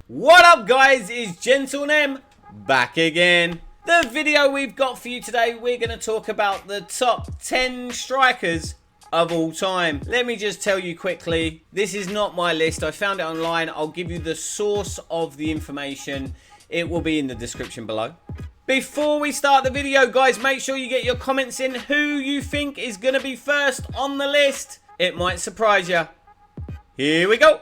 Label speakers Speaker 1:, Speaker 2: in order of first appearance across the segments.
Speaker 1: What up, guys? It's Gentle Nem back again. The video we've got for you today, we're going to talk about the top 10 strikers of all time. Let me just tell you quickly, this is not my list. I found it online. I'll give you the source of the information. It will be in the description below. Before we start the video, guys, make sure you get your comments in who you think is going to be first on the list. It might surprise you. Here we go.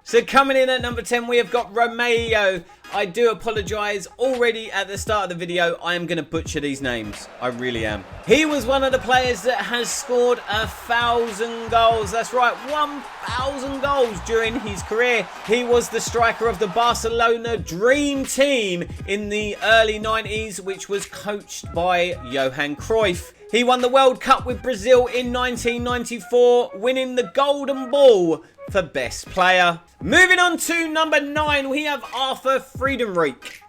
Speaker 1: So coming in at number 10, we have got Romeo. I do apologise already at the start of the video. I am going to butcher these names. I really am. He was one of the players that has scored 1,000 goals. That's right, 1,000 goals during his career. He was the striker of the Barcelona Dream Team in the early 90s, which was coached by Johan Cruyff. He won the World Cup with Brazil in 1994, winning the Golden Ball for Best Player. Moving on to number 9, we have Arthur Friedenreich.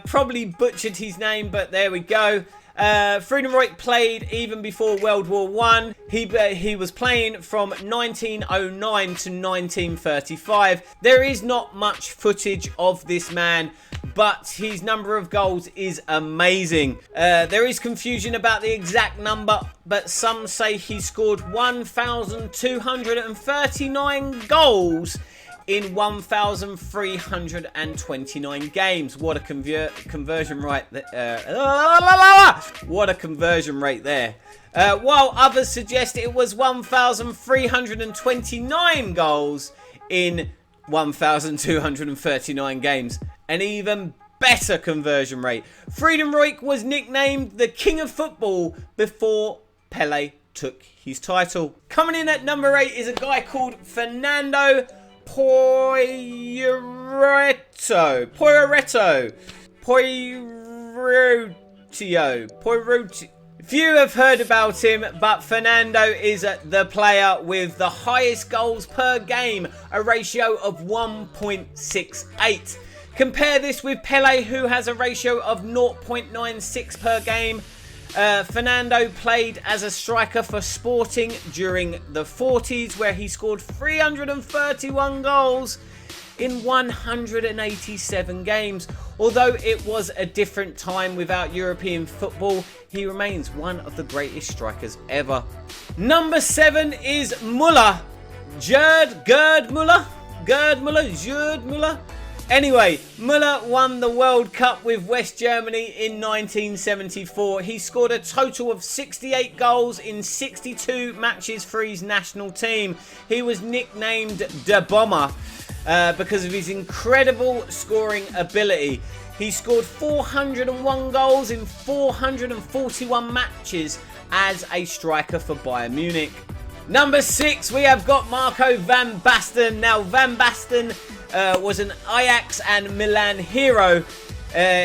Speaker 1: Probably butchered his name, but there we go. Friedenreich played even before World War I. He was playing from 1909 to 1935. There is not much footage of this man, but his number of goals is amazing. There is confusion about the exact number, but some say he scored 1,239 goals in 1,329 games. What a conversion rate what a conversion rate there. While others suggest it was 1,329 goals in 1,239 games. An even better conversion rate. Friedenreich was nicknamed the King of Football before Pele took his title. Coming in at number 8 is a guy called Fernando Poirotto. Few have heard about him, but Fernando is the player with the highest goals per game, a ratio of 1.68. Compare this with Pele, who has a ratio of 0.96 per game. Fernando played as a striker for Sporting during the 40s, where he scored 331 goals in 187 games. Although it was a different time without European football, he remains one of the greatest strikers ever. Number 7 is Müller. Gerd Müller. Anyway, Müller won the World Cup with West Germany in 1974. He scored a total of 68 goals in 62 matches for his national team. He was nicknamed Der Bomber because of his incredible scoring ability. He scored 401 goals in 441 matches as a striker for Bayern Munich. Number 6, we have got Marco van Basten. Now, Van Basten was an Ajax and Milan hero.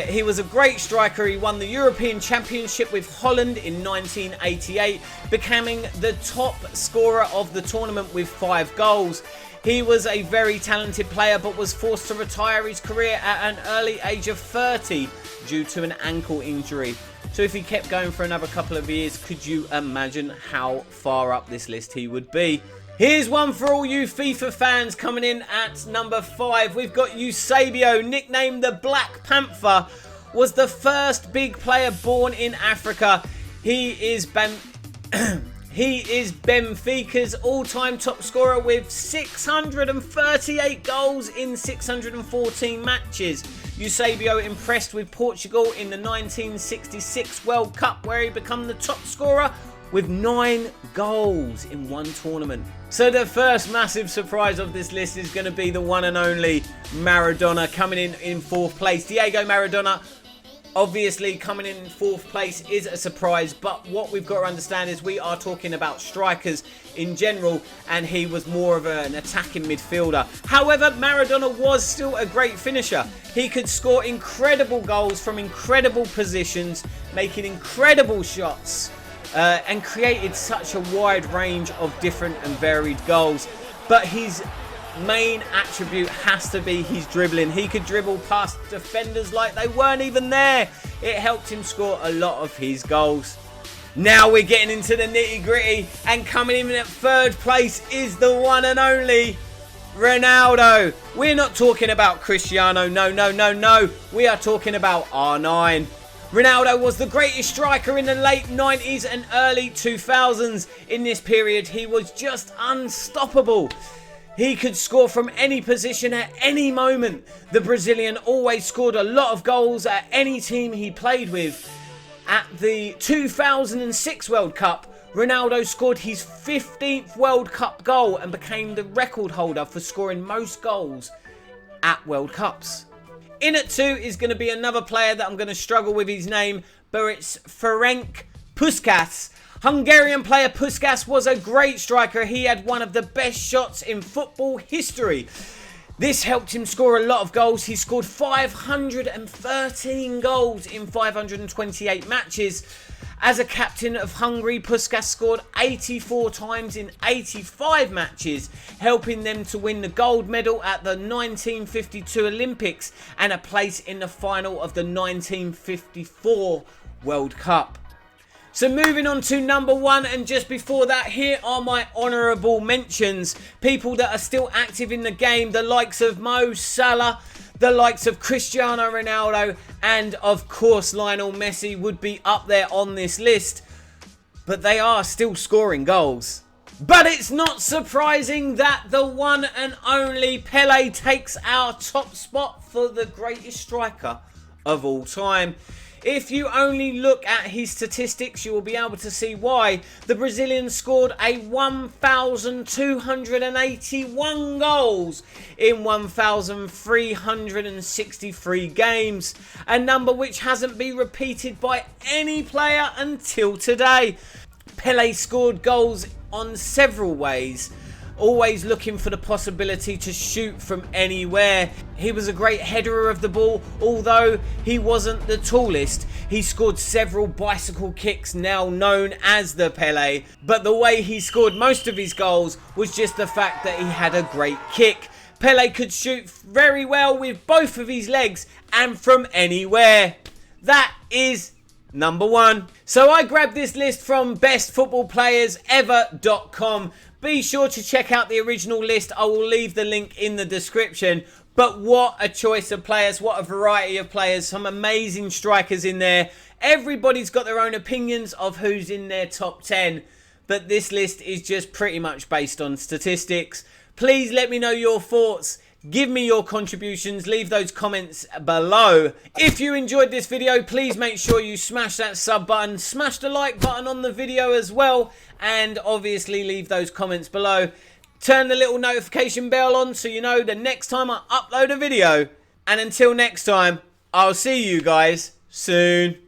Speaker 1: He was a great striker. He won the European Championship with Holland in 1988, becoming the top scorer of the tournament with 5 goals. He was a very talented player, but was forced to retire his career at an early age of 30 due to an ankle injury. So if he kept going for another couple of years, could you imagine how far up this list he would be? Here's one for all you FIFA fans. Coming in at number 5, we've got Eusebio, nicknamed the Black Panther, was the first big player born in Africa. He is Benfica's all-time top scorer with 638 goals in 614 matches. Eusebio impressed with Portugal in the 1966 World Cup, where he became the top scorer with 9 goals in one tournament. So the first massive surprise of this list is going to be the one and only Maradona, coming in 4th place. Diego Maradona, obviously, coming in 4th place is a surprise, but what we've got to understand is we are talking about strikers in general, and he was more of an attacking midfielder. However, Maradona was still a great finisher. He could score incredible goals from incredible positions, making incredible shots, and created such a wide range of different and varied goals. But his main attribute has to be his dribbling. He could dribble past defenders like they weren't even there. It helped him score a lot of his goals. Now we're getting into the nitty gritty, and coming in at third place is the one and only Ronaldo. We're not talking about Cristiano, no. We are talking about R9. Ronaldo was the greatest striker in the late 90s and early 2000s. In this period, he was just unstoppable. He could score from any position at any moment. The Brazilian always scored a lot of goals at any team he played with. At the 2006 World Cup, Ronaldo scored his 15th World Cup goal and became the record holder for scoring most goals at World Cups. In at 2 is going to be another player that I'm going to struggle with his name, but it's Ferenc Puskás. Hungarian player Puskás was a great striker. He had one of the best shots in football history. This helped him score a lot of goals. He scored 513 goals in 528 matches. As a captain of Hungary, Puskás scored 84 times in 85 matches, helping them to win the gold medal at the 1952 Olympics and a place in the final of the 1954 World Cup. So moving on to number 1, and just before that, here are my honourable mentions. People that are still active in the game, the likes of Mo Salah, the likes of Cristiano Ronaldo, and of course Lionel Messi would be up there on this list. But they are still scoring goals. But it's not surprising that the one and only Pele takes our top spot for the greatest striker of all time. If you only look at his statistics, you will be able to see why. The Brazilian scored a 1,281 goals in 1,363 games, a number which hasn't been repeated by any player until today. Pele scored goals on several ways, always looking for the possibility to shoot from anywhere. He was a great header of the ball, although he wasn't the tallest. He scored several bicycle kicks, now known as the Pele, but the way he scored most of his goals was just the fact that he had a great kick. Pele could shoot very well with both of his legs and from anywhere. That is number 1. So I grabbed this list from bestfootballplayersever.com. Be sure to check out the original list. I will leave the link in the description. But what a choice of players. What a variety of players. Some amazing strikers in there. Everybody's got their own opinions of who's in their top 10. But this list is just pretty much based on statistics. Please let me know your thoughts. Give me your contributions. Leave those comments below. If you enjoyed this video, please make sure you smash that sub button. Smash the like button on the video as well. And obviously leave those comments below. Turn the little notification bell on so you know the next time I upload a video. And until next time, I'll see you guys soon.